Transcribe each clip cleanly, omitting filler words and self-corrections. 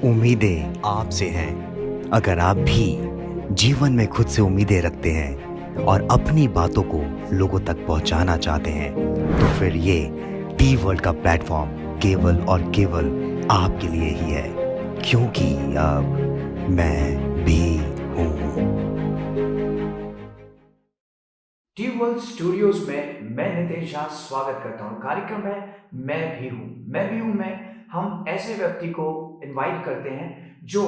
उम्मीदें आपसे हैं। अगर आप भी जीवन में खुद से उम्मीदें रखते हैं और अपनी बातों को लोगों तक पहुंचाना चाहते हैं, तो फिर ये टी वर्ल्ड का प्लेटफॉर्म केवल और केवल आपके लिए ही है, क्योंकि अब मैं भी हूँ। टी वर्ल्ड स्टूडियोज में मैं नितेश झा स्वागत करता हूँ। कार्यक्रम है मैं भी हूँ में हम ऐसे व्यक्ति को इनवाइट करते हैं जो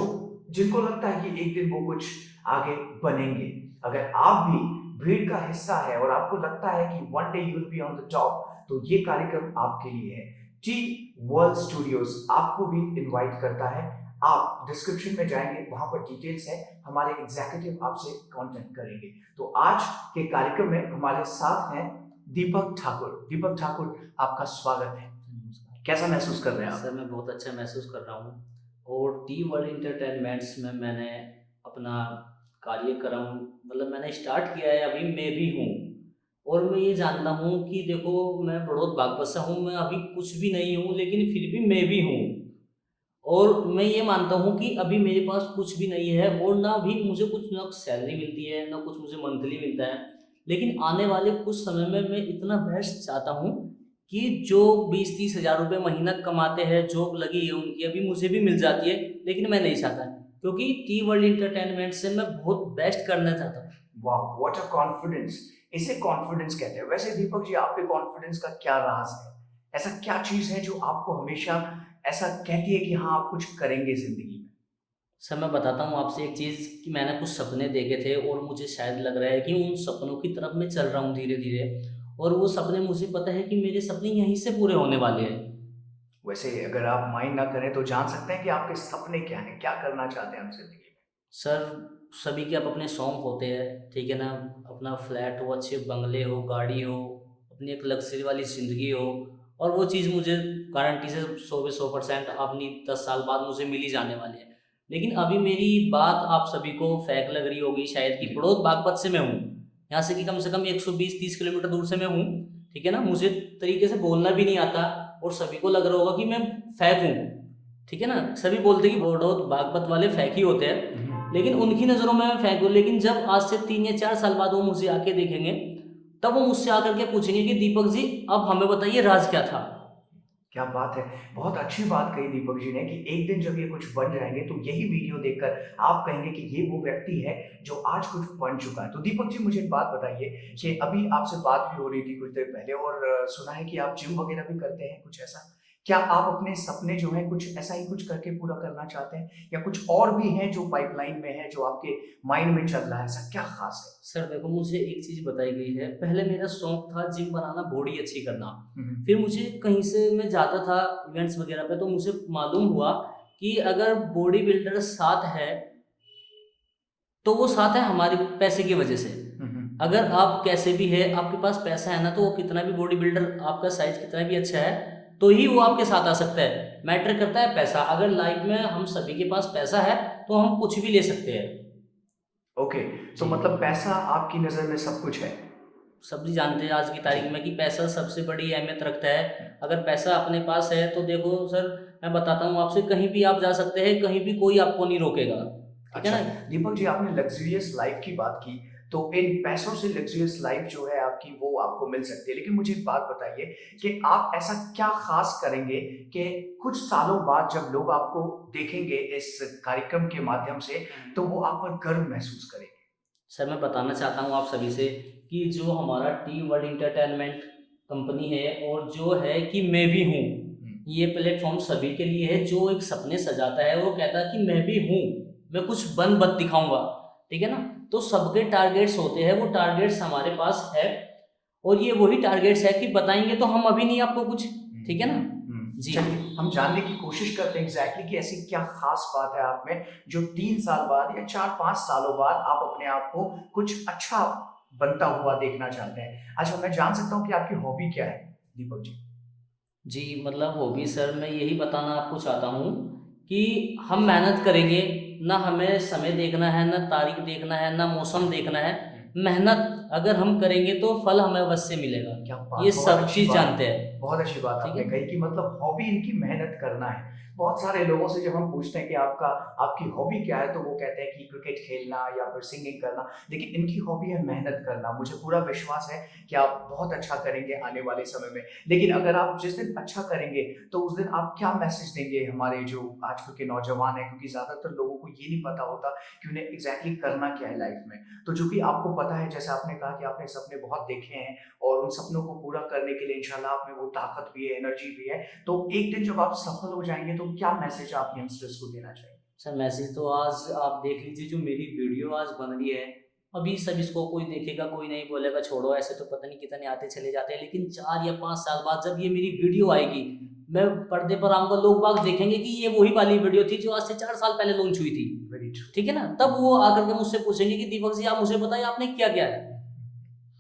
जिनको लगता है कि एक दिन वो कुछ आगे बनेंगे। अगर आप भी भीड़ का हिस्सा है और आपको लगता है कि one day you will be on the top, तो ये कार्यक्रम आपके लिए है। टी वर्ल्ड स्टूडियोज आपको भी इनवाइट करता है। आप डिस्क्रिप्शन में जाएंगे, वहां पर डिटेल्स है, हमारे एग्जीक्यूटिव आपसे कांटेक्ट करेंगे। तो आज के कार्यक्रम में हमारे साथ हैं दीपक ठाकुर। दीपक ठाकुर, आपका स्वागत है। कैसा महसूस कर रहे हैं आप? सर मैं बहुत अच्छा महसूस कर रहा हूँ और टी वर्ल्ड इंटरटेनमेंट्स में मैंने अपना कार्य करा हूँ, मतलब मैंने स्टार्ट किया है, अभी मैं भी हूँ। और मैं ये जानता हूँ कि देखो मैं बड़ौद बागपत से हूँ, मैं अभी कुछ भी नहीं हूँ लेकिन फिर भी मैं भी हूँ। और मैं ये मानता हूँ कि अभी मेरे पास कुछ भी नहीं है और ना भी मुझे कुछ ना सैलरी मिलती है ना कुछ मुझे मंथली मिलता है, लेकिन आने वाले कुछ समय में मैं इतना बेस्ट चाहता हूँ कि जो 20-30 हज़ार रुपये महीना कमाते हैं, जॉब लगी है उनकी, अभी मुझे भी मिल जाती है, लेकिन मैं नहीं चाहता, क्योंकि टी वर्ल्ड इंटरटेनमेंट से मैं बहुत बेस्ट करना चाहता हूँ। वाह, व्हाट अ कॉन्फिडेंस! इसे कॉन्फिडेंस कहते हैं। वैसे दीपक जी, आपके कॉन्फिडेंस का क्या राज है? ऐसा क्या चीज है जो आपको हमेशा ऐसा कहती है कि हाँ, आप कुछ करेंगे जिंदगी में? सर मैं बताता हूँ आपसे एक चीज़ कि मैंने कुछ सपने देखे थे और मुझे शायद लग रहा है कि उन सपनों की तरफ मैं चल रहा हूँ धीरे धीरे, और वो सपने मुझे पता है कि मेरे सपने यहीं से पूरे होने वाले हैं। वैसे अगर आप माइंड ना करें तो जान सकते हैं कि आपके सपने क्या हैं, क्या करना चाहते हैं आप जिंदगी में? सर सभी के अब अपने शौक होते हैं, ठीक है ना, अपना फ्लैट हो, अच्छे बंगले हो, गाड़ी हो, अपनी एक लग्जरी वाली ज़िंदगी हो, और वो चीज़ मुझे गारंटी से 100% अपनी 10 साल बाद मुझे मिल ही जाने वाली है। लेकिन अभी मेरी बात आप सभी को फेक लग रही होगी शायद, कि बड़ौद बागपत से मैं हूँ, यहाँ से कम 120-30 किलोमीटर दूर से मैं हूँ, ठीक है ना, मुझे तरीके से बोलना भी नहीं आता, और सभी को लग रहा होगा कि मैं फेक हूँ, ठीक है ना, सभी बोलते हैं कि बड़ौद बागपत वाले फेक ही होते हैं, लेकिन उनकी नज़रों में मैं फेंक हूँ। लेकिन जब आज से 3 या 4 साल बाद वो मुझे आके देखेंगे, तब वो मुझसे आकर के पूछेंगे कि दीपक जी अब हमें बताइए राज क्या था। क्या बात है! बहुत अच्छी बात कही दीपक जी ने कि एक दिन जब ये कुछ बन जाएँगे तो यही वीडियो देखकर आप कहेंगे कि ये वो व्यक्ति है जो आज कुछ बन चुका है। तो दीपक जी, मुझे एक बात बताइए कि अभी आपसे बात भी हो रही थी कुछ देर पहले और सुना है कि आप जिम वगैरह भी करते हैं, कुछ ऐसा? क्या आप अपने सपने जो हैं कुछ ऐसा ही कुछ करके पूरा करना चाहते हैं या कुछ और भी है जो पाइपलाइन में है, जो आपके माइंड में चल रहा है? ऐसा क्या ख़ास है? सर देखो मुझे एक चीज़ बताई गई है, पहले मेरा शौक था जिम बनाना, बॉडी अच्छी करना। हुँ, हुँ। फिर मुझे कहीं से मैं जाता था इवेंट्स वगैरह पे, तो मुझे मालूम हुआ कि अगर बॉडी बिल्डर साथ है तो वो साथ है हमारे पैसे की वजह से। हुँ, हुँ। अगर आप कैसे भी है, आपके पास पैसा है ना, तो वो कितना भी बॉडी बिल्डर, आपका साइज कितना भी अच्छा है, तो ही वो आपके साथ आ सकता है। मैटर करता है पैसा। अगर लाइफ में हम सभी के पास पैसा है तो हम कुछ भी ले सकते हैं। ओके, तो जी। मतलब पैसा आपकी नज़र में सब कुछ है? सभी जानते हैं आज की तारीख में कि पैसा सबसे बड़ी अहमियत रखता है। अगर पैसा अपने पास है तो देखो सर, मैं बताता हूँ आपसे, कहीं भी आप जा सकते हैं, कहीं भी कोई आपको नहीं रोकेगा, ठीक है अच्छा, ना। दीपक जी, आपने लग्ज़रियस लाइफ़ की बात की, तो इन पैसों से लग्ज़रियस लाइफ़ जो है आपकी, वो आपको मिल सकती है। लेकिन मुझे एक बात बताइए कि आप ऐसा क्या ख़ास करेंगे कि कुछ सालों बाद जब लोग आपको देखेंगे इस कार्यक्रम के माध्यम से, तो वो आप पर गर्व महसूस करेंगे? सर मैं बताना चाहता हूँ आप सभी से कि जो हमारा टी वर्ल्ड इंटरटेनमेंट कंपनी है, और जो है कि मैं भी हूँ, हुँ। ये प्लेटफॉर्म सभी के लिए है जो एक सपने सजाता है, वो कहता है कि मैं भी हूँ, मैं कुछ बन दिखाऊंगा, ठीक है ना। तो सबके टारगेट्स होते हैं, वो टारगेट्स हमारे पास है, और ये वही टारगेट्स है कि बताएंगे तो हम अभी नहीं आपको कुछ, ठीक है ना। जी। चलिए, हम जानने की कोशिश करते हैं एग्ज़ैक्टली कि ऐसी क्या ख़ास बात है आप में, जो 3 साल बाद या 4-5 सालों बाद आप अपने आप को कुछ अच्छा बनता हुआ देखना चाहते हैं? अच्छा, मैं जान सकता हूँ कि आपकी हॉबी क्या है, दीपक जी? जी, मतलब हॉबी सर मैं यही बताना आपको चाहता हूँ कि हम मेहनत करेंगे, ना हमें समय देखना है, ना तारीख देखना है, ना मौसम देखना है। मेहनत अगर हम करेंगे तो फल हमें अवश्य मिलेगा। क्या ये बात! बहुत सब अच्छी चीज़ बात, जानते हैं। बहुत अच्छी बात ठीक आपने है। कही कि मतलब हॉबी इनकी मेहनत करना है। बहुत सारे लोगों से जब हम पूछते हैं कि आपकी हॉबी क्या है, तो वो कहते हैं कि क्रिकेट खेलना या फिर सिंगिंग करना, लेकिन इनकी हॉबी है मेहनत करना। मुझे पूरा विश्वास है कि आप बहुत अच्छा करेंगे आने वाले समय में। लेकिन अगर आप जिस दिन अच्छा करेंगे, तो उस दिन आप क्या मैसेज देंगे हमारे जो आजकल के नौजवान हैं? क्योंकि ज़्यादातर लोगों को ये नहीं पता होता कि उन्हें एग्ज़ैक्टली करना क्या है लाइफ़ में। तो जो कि आपको पता है, जैसे आपने कहा कि आपने सपने बहुत देखे हैं और उन सपनों को पूरा करने के लिए इंशाल्लाह आप में वो ताकत भी है, एनर्जी भी है। तो एक दिन जब आप सफल हो जाएँगे, तो क्या मैसेज आप यंगस्टर्स को देना चाहेंगे? सर मैसेज तो आज आप देख लीजिए, जो मेरी वीडियो आज बन रही है, अभी सब इसको कोई देखेगा, कोई नहीं बोलेगा छोड़ो, ऐसे तो पता नहीं कितने आते चले जाते हैं, लेकिन 4 या 5 साल बाद जब ये मेरी वीडियो आएगी, मैं पर्दे पर आऊँगा, लोग बाग देखेंगे कि ये वही वाली वीडियो थी जो आज से 4 साल पहले लॉन्च हुई थी। Very true. ठीक है ना? तब वो आकर के मुझसे पूछेंगे कि दीपक जी, आप मुझे बताइए आपने क्या-क्या है?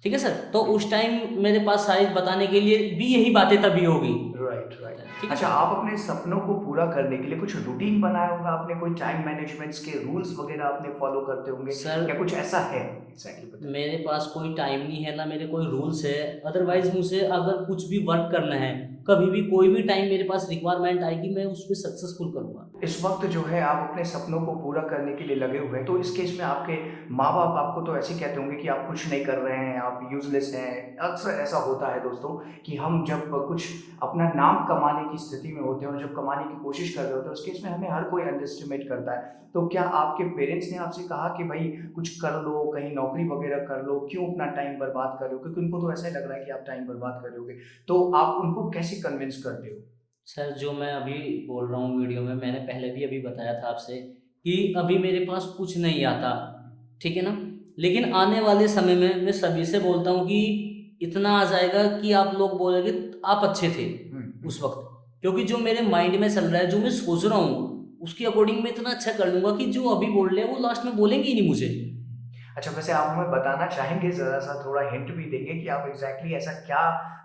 ठीक है सर? तो उस टाइम मेरे पास शायद बताने के लिए भी यही बातें तभी होगी। Right, right. ठीक है अच्छा, सर? आप अपने सपनों को पूरा करने के लिए कुछ रूटीन बनाया होगा आपने, कोई टाइम मैनेजमेंट्स के रूल्स वगैरह आपने फॉलो करते होंगे, सर या कुछ ऐसा है? एग्ज़ैक्टली बताइए। मेरे पास कोई टाइम नहीं है, ना मेरे कोई रूल्स है। अदरवाइज़ मुझे अगर कुछ भी वर्क करना है, कभी भी कोई भी टाइम मेरे पास रिक्वायरमेंट आएगी, मैं उसपे सक्सेसफुल करूँगा। इस वक़्त जो है आप अपने सपनों को पूरा करने के लिए लगे हुए हैं, तो इस केस में आपके माँ-बाप आपको तो ऐसे ही कहते होंगे कि आप कुछ नहीं कर रहे हैं, आप यूज़लेस हैं। अक्सर ऐसा होता है दोस्तों कि हम जब कुछ अपना नाम कमाने की स्थिति में होते हैं और जब कमाने की कोशिश कर रहे होते हैं, उस केस में हमें हर कोई अंडर एस्टिमेट करता है। तो क्या आपके पेरेंट्स ने आपसे कहा कि भई कुछ कर लो, कहीं नौकरी वग़ैरह कर लो, क्यों अपना टाइम बर्बाद कर रहे हो? क्योंकि उनको तो ऐसा ही लग रहा है कि आप टाइम बर्बाद कर रहे होगे। तो आप उनको कैसे कन्विंस करते हो? सर जो मैं अभी बोल रहा हूँ वीडियो में, मैंने पहले भी अभी बताया था आपसे कि अभी मेरे पास कुछ नहीं आता, ठीक है ना? लेकिन आने वाले समय में मैं सभी से बोलता हूँ कि इतना आ जाएगा कि आप लोग बोलेंगे आप अच्छे थे हुँ, उस हुँ। वक़्त। क्योंकि जो मेरे माइंड में चल रहा है, जो मैं सोच रहा हूँ, उसके अकॉर्डिंग मैं इतना अच्छा कर लूँगा कि जो अभी बोल रहे हैं वो लास्ट में बोलेंगे ही नहीं मुझे। अच्छा, वैसे आप हमें बताना चाहेंगे, ज़रा-सा थोड़ा हिंट भी देंगे कि आप एग्ज़ैक्टली ऐसा क्या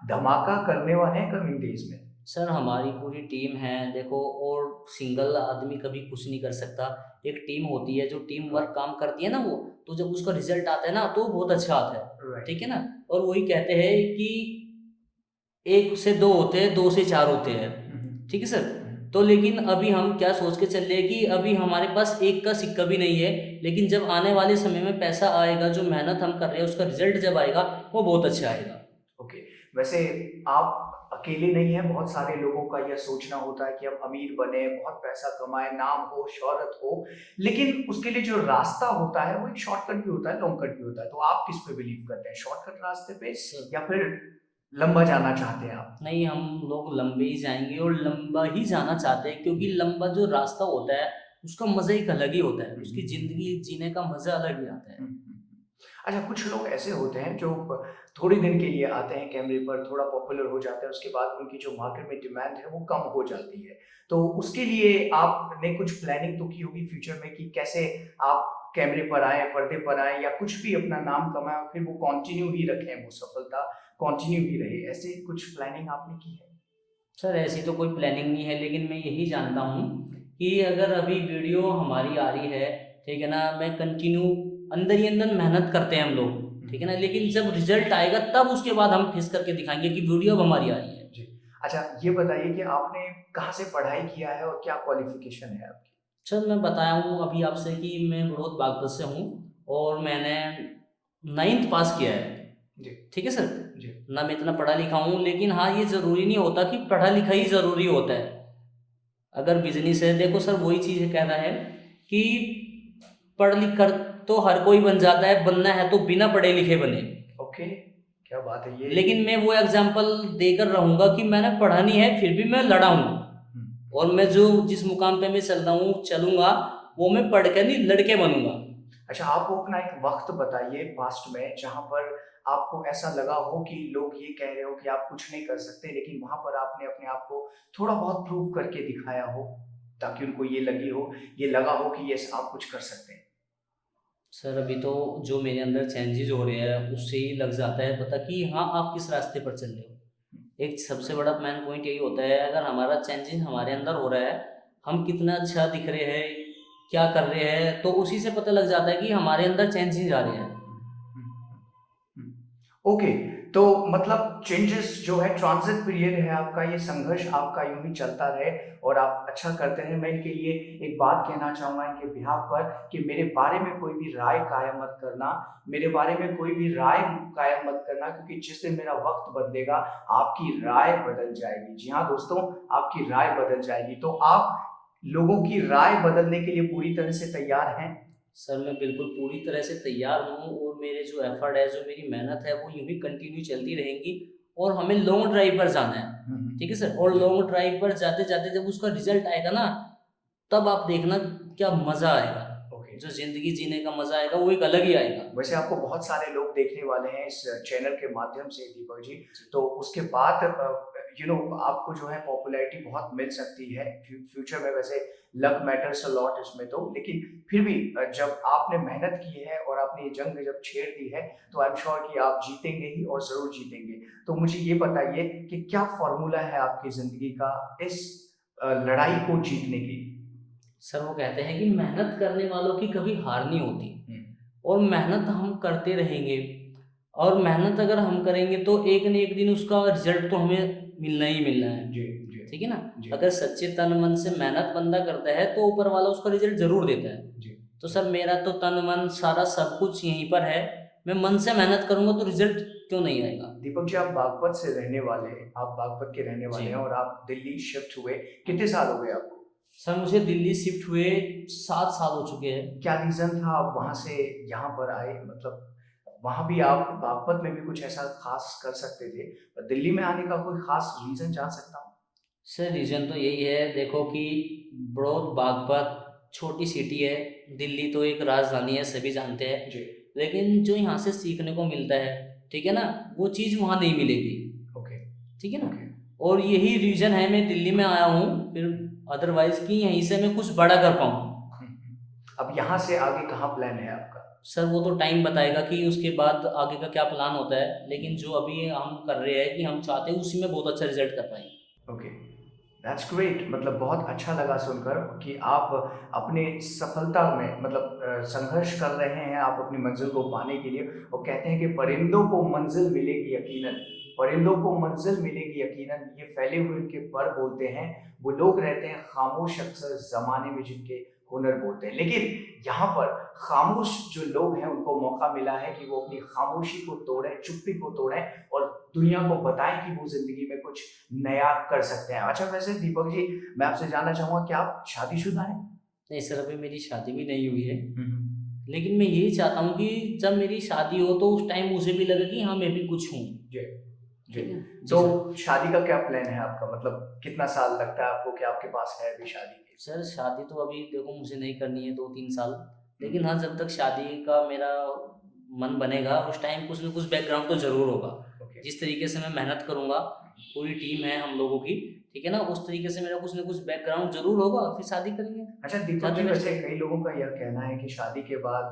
धमाका करने वाले हैं कमिंग डेज़ में? सर हमारी पूरी टीम है देखो, और सिंगल आदमी कभी कुछ नहीं कर सकता। एक टीम होती है, जो टीम वर्क राइट, काम करती है ना वो, तो जब उसका रिज़ल्ट आता है ना तो बहुत अच्छा आता है। राइट। ठीक है ना? और वही कहते हैं कि 1 से 2 होते हैं, 2 से 4 होते हैं। हुँ, हुँ। ठीक है सर? हुँ, तो लेकिन अभी हम क्या सोच के चल रहे हैं कि अभी हमारे पास 1 का सिक्का भी नहीं है, लेकिन जब आने वाले समय में पैसा आएगा, जो मेहनत हम कर रहे हैं उसका रिज़ल्ट जब आएगा, वो बहुत अच्छा आएगा। ओके। वैसे आप अकेले नहीं हैं, बहुत सारे लोगों का यह सोचना होता है कि हम अमीर बने, बहुत पैसा कमाएँ, नाम हो, शोहरत हो, लेकिन उसके लिए जो रास्ता होता है, वो एक शॉर्टकट भी होता है, लॉन्ग कट भी होता है। तो आप किस पे बिलीव करते हैं, शॉर्टकट रास्ते पे स या फिर लंबा जाना चाहते हैं आप? नहीं, हम लोग लंबे ही जाएँगे और लंबा ही जाना चाहते हैं, क्योंकि लंबा जो रास्ता होता है, उसका मज़ा एक अलग ही होता है। हुँ, उसकी हुँ। ज़िंदगी जीने का मज़ा अलग ही आता है। हुँ, हुँ। अच्छा, कुछ लोग ऐसे होते हैं जो थोड़े दिन के लिए आते हैं कैमरे पर, थोड़ा पॉपुलर हो जाते हैं, उसके बाद उनकी जो मार्केट में डिमांड है वो कम हो जाती है। तो उसके लिए आपने कुछ प्लानिंग तो की होगी फ्यूचर में कि कैसे आप कैमरे पर आएँ, पर्दे पर आएँ या कुछ भी अपना नाम कमाएँ और फिर वो कंटिन्यू ही रखें, वो सफलता कंटिन्यू ही रहे। ऐसे कुछ प्लानिंग आपने की है? सर ऐसी तो कोई प्लानिंग नहीं है, लेकिन मैं यही जानता हूँ कि अगर अभी वीडियो हमारी आ रही है, ठीक है ना, मैं कंटिन्यू अंदर ही अंदर मेहनत करते हैं हम लोग, ठीक है ना, हुँ। लेकिन जब रिजल्ट आएगा तब उसके बाद हम फेस करके दिखाएंगे कि वीडियो अब हमारी आ रही है। जी। अच्छा, ये बताइए कि आपने कहाँ से पढ़ाई किया है और क्या क्वालिफ़िकेशन है आपकी? सर मैं बताया हूँ अभी आपसे कि मैं बहुत बागपत से हूँ और मैंने 9th पास किया है। जी, ठीक है सर? जी। ना मैं इतना पढ़ा लिखा हूँ, लेकिन हाँ ये ज़रूरी नहीं होता कि पढ़ा लिखा ही ज़रूरी होता है। अगर बिज़नेस है, देखो सर वही चीज़ कह रहा है कि पढ़ लिख कर तो हर कोई बन जाता है, बनना है तो बिना पढ़े लिखे बने। ओके, क्या बात है ये। लेकिन मैं वो एग्ज़ाम्पल देकर रहूँगा कि मैंने पढ़ा नहीं है, फिर भी मैं लड़ा हूँ, हुँ। और मैं जो जिस मुकाम पे मैं चल रहा हूँ, चलूँगा, वो मैं पढ़ कर नहीं, लड़ के बनूँगा। अच्छा, आप वो अपना एक वक़्त बताइए पास्ट में जहाँ पर आपको ऐसा लगा हो कि लोग ये कह रहे हो कि आप कुछ नहीं कर सकते, लेकिन वहाँ पर आपने अपने आप को थोड़ा बहुत प्रूव करके दिखाया हो, ताकि उनको ये लगा हो कि यस, आप कुछ कर सकते हैं। सर अभी तो जो मेरे अंदर चेंजेज़ हो रहे हैं, उससे ही लग जाता है पता कि हाँ, आप किस रास्ते पर चल रहे हो। एक सबसे बड़ा मेन पॉइंट यही होता है, अगर हमारा चेंजेस हमारे अंदर हो रहा है, हम कितना अच्छा दिख रहे हैं, क्या कर रहे हैं, तो उसी से पता लग जाता है कि हमारे अंदर चेंजेस आ रहे हैं। हुँ, हुँ, हुँ, हुँ। ओके, तो मतलब चेंजेस जो है, ट्रांजिट पीरियड है आपका, ये संघर्ष आपका यूं ही चलता रहे और आप अच्छा करते हैं। मैं इनके लिए एक बात कहना चाहूंगा इनके बिहाफ पर कि मेरे बारे में कोई भी राय कायम मत करना, मेरे बारे में कोई भी राय कायम मत करना, क्योंकि जिस दिन मेरा वक्त बदलेगा आपकी राय बदल जाएगी। जी हाँ दोस्तों, आपकी राय बदल जाएगी। तो आप लोगों की राय बदलने के लिए पूरी तरह से तैयार हैं? सर मैं बिल्कुल पूरी तरह से तैयार हूँ और मेरे जो एफर्ट है, जो मेरी मेहनत है, वो यूं ही कंटिन्यू चलती रहेंगी और हमें लॉन्ग ड्राइव पर जाना है। ठीक है सर। और लॉन्ग ड्राइव पर जाते जाते जब उसका रिजल्ट आएगा ना, तब आप देखना क्या मजा आएगा। ओके। जो जिंदगी जीने का मजा आएगा वो एक अलग ही आएगा। वैसे आपको बहुत सारे लोग देखने वाले हैं इस चैनल के माध्यम से दीपक जी, तो उसके बाद आपको जो है पॉपुलैरिटी बहुत मिल सकती है फ्यूचर में। वैसे लक मैटर्स अ लॉट इसमें तो, लेकिन फिर भी जब आपने मेहनत की है और आपने ये जंग जब छेड़ दी है, तो आई एम श्योर कि आप जीतेंगे ही और जरूर जीतेंगे। तो मुझे ये बताइए कि क्या फॉर्मूला है आपकी जिंदगी का इस लड़ाई को जीतने के लिए? सर वो कहते हैं कि मेहनत करने वालों की कभी हार नहीं होती हम्म। और मेहनत हम करते रहेंगे। और मेहनत अगर हम करेंगे तो एक न एक दिन उसका रिजल्ट तो हमें मिलना ही मिलना है। जी जी ठीक है ना। जी अगर सच्चे तन मन से मेहनत बंदा करता है तो ऊपर वाला उसका रिजल्ट जरूर देता है। जी। तो सर मेरा तो तन मन सारा सब कुछ यहीं पर है। मैं मन से मेहनत करूंगा तो रिजल्ट क्यों नहीं आएगा। दीपक जी, आप बागपत से रहने वाले हैं, आप बागपत के रहने वाले जी हैं और आप दिल्ली शिफ्ट हुए, कितने साल हो गए आपको? सर मुझे दिल्ली शिफ्ट हुए 7 साल हो चुके हैं। क्या रीजन था आप वहां से यहाँ पर आए? मतलब वहां भी आप बागपत में भी कुछ ऐसा खास कर सकते थे, पर दिल्ली में आने का कोई खास रीजन जान सकता हूँ? सर रीज़न तो यही है, देखो कि बड़ौद बागपत छोटी सिटी है। दिल्ली तो एक राजधानी है, सभी जानते हैं। जी। लेकिन जो यहाँ से सीखने को मिलता है, ठीक है ना, वो चीज़ वहाँ नहीं मिलेगी। ओके। ठीक है ना। ओके। और यही रीज़न है मैं दिल्ली में आया हूँ फिर, अदरवाइज़ कि यहीं से मैं कुछ बड़ा कर पाऊँ। अब यहाँ से आगे कहाँ प्लान है आपका? सर वो तो टाइम बताएगा कि उसके बाद आगे का क्या प्लान होता है, लेकिन जो अभी हम कर रहे हैं कि हम चाहते हैं उसी में बहुत अच्छा रिजल्ट कर पाएँ। Okay, that's great. मतलब बहुत अच्छा लगा सुनकर कि आप अपने सफलता में मतलब संघर्ष कर रहे हैं आप अपनी मंजिल को पाने के लिए। और कहते हैं कि परिंदों को मंजिल मिलेगी यकीनन, परिंदों को मंजिल मिलेगी यकीनन, ये फैले हुए इनके पर बोलते हैं। वो लोग रहते हैं खामोश अक्सर जमाने में जिनके हुनर बोलते हैं। लेकिन यहाँ पर खामोश जो लोग हैं उनको मौका मिला है कि वो अपनी खामोशी को तोड़ें, चुप्पी को तोड़ें और दुनिया को बताएं कि वो जिंदगी में कुछ नया कर सकते हैं। अच्छा, वैसे दीपक जी, मैं आपसे जानना चाहूंगा कि आप शादीशुदा हैं? नहीं सर, अभी मेरी शादी भी नहीं हुई है। हम्म। लेकिन मैं यही चाहता हूँ कि जब मेरी शादी हो तो उस टाइम मुझे भी लगे कि हाँ मैं भी कुछ हूँ। जी जी। ठीक है। जी तो सर। शादी का क्या प्लान है आपका? मतलब कितना साल लगता है आपको कि आपके पास है अभी शादी के? सर शादी तो अभी देखो मुझे नहीं करनी है 2-3 साल। लेकिन हम्म। हाँ, जब तक शादी का मेरा मन बनेगा उस टाइम कुछ ना कुछ बैकग्राउंड तो ज़रूर होगा। ओके। जिस तरीके से मैं मेहनत करूँगा, पूरी टीम है हम लोगों की, ठीक है ना, उस तरीके से मेरा कुछ ना कुछ बैकग्राउंड ज़रूर होगा, फिर शादी करेंगे। अच्छा दीपक शादी जी, में वैसे कई लोगों का यह कहना है कि शादी के बाद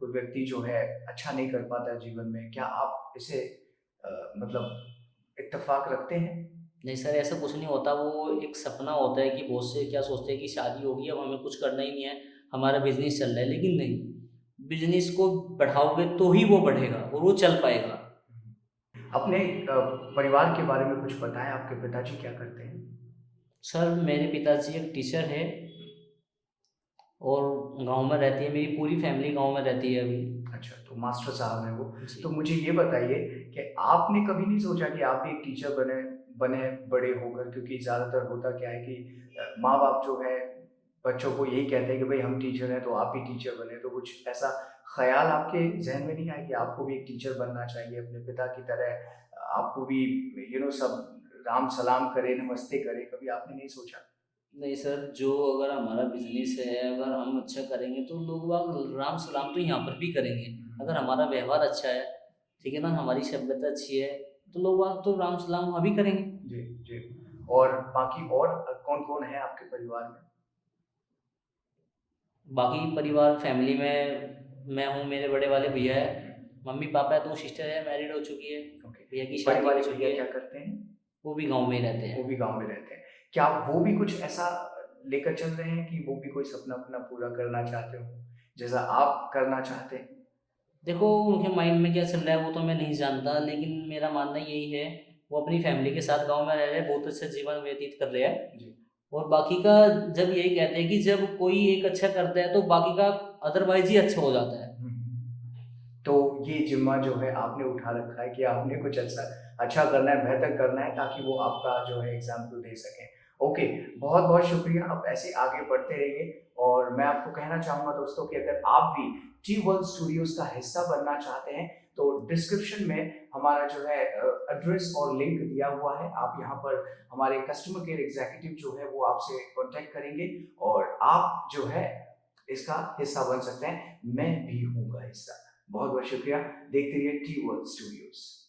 कोई व्यक्ति जो है अच्छा नहीं कर पाता जीवन में, क्या आप इसे मतलब इत्तेफाक रखते हैं? नहीं सर, ऐसा कुछ नहीं होता। वो एक सपना होता है कि बहुत से क्या सोचते हैं कि शादी होगी अब हमें कुछ करना ही नहीं है, हमारा बिजनेस चल रहा है। लेकिन नहीं, बिजनेस को बढ़ाओगे तो ही वो बढ़ेगा और वो चल पाएगा। अपने परिवार के बारे में कुछ बताएं, आपके पिताजी क्या करते हैं? सर मेरे पिताजी एक टीचर है और गांव में रहती है, मेरी पूरी फैमिली गांव में रहती है अभी। अच्छा, तो मास्टर साहब हैं वो। जी। तो मुझे ये बताइए कि आपने कभी नहीं सोचा कि आप भी एक टीचर बने बने बड़े होकर? क्योंकि ज़्यादातर होता क्या है कि माँ बाप जो है बच्चों को यही कहते हैं कि भाई हम टीचर हैं तो आप भी टीचर बने। तो कुछ ऐसा ख्याल आपके जहन में नहीं आया कि आपको भी एक टीचर बनना चाहिए अपने पिता की तरह? आपको भी सब राम सलाम करे, नमस्ते करे, कभी आपने नहीं सोचा? नहीं सर, जो अगर हमारा बिजनेस है, अगर हम अच्छा करेंगे तो लोग बाग राम सलाम तो यहाँ पर भी करेंगे। अगर हमारा व्यवहार अच्छा है, ठीक है ना, हमारी सभ्यता अच्छी है, तो लोग बाग तो राम सलाम वहाँ भी करेंगे। जी जी। और बाकी और कौन कौन है आपके परिवार में? बाकी परिवार फैमिली में मैं हूँ, मेरे बड़े वाले भैया है, मम्मी पापा है, 2 सिस्टर है, मैरिड हो चुकी है, ओके। भैया की बड़े शादी हो वाले चुकी भैया है। क्या करते हैं? वो भी गांव में ही रहते वो हैं। भी गांव में रहते हैं। क्या वो भी कुछ ऐसा लेकर चल रहे हैं कि वो भी कोई सपना अपना पूरा करना चाहते हो जैसा आप करना चाहते हैं? देखो उनके माइंड में क्या चल रहा है वो तो मैं नहीं जानता, लेकिन मेरा मानना यही है, वो अपनी फैमिली के साथ गाँव में रह रहे हैं, बहुत अच्छा जीवन व्यतीत कर रहे हैं। जी। और बाकी का जब यही कहते हैं कि जब कोई एक अच्छा करता है तो बाकी का अदरवाइज़ ही अच्छा हो जाता है। तो ये ज़िम्मा जो है आपने उठा रखा है कि आपने कुछ अच्छा अच्छा करना है, बेहतर करना है ताकि वो आपका जो है एग्ज़ाम्पल दे सकें। ओके, बहुत-बहुत शुक्रिया, आप ऐसे आगे बढ़ते रहिए और मैं आपको कहना चाहूँगा दोस्तों कि अगर आप भी टी वर्ल्ड स्टूडियोज़ का हिस्सा बनना चाहते हैं, तो डिस्क्रिप्शन में हमारा जो है एड्रेस और लिंक दिया हुआ है। आप यहाँ पर हमारे कस्टमर केयर एग्ज़ीक्यूटिव जो है वो आपसे कॉन्टैक्ट करेंगे और आप जो है इसका हिस्सा बन सकते हैं। मैं भी हूँ का हिस्सा। बहुत-बहुत शुक्रिया। देखते रहिए टी वर्ल्ड स्टूडियोज़।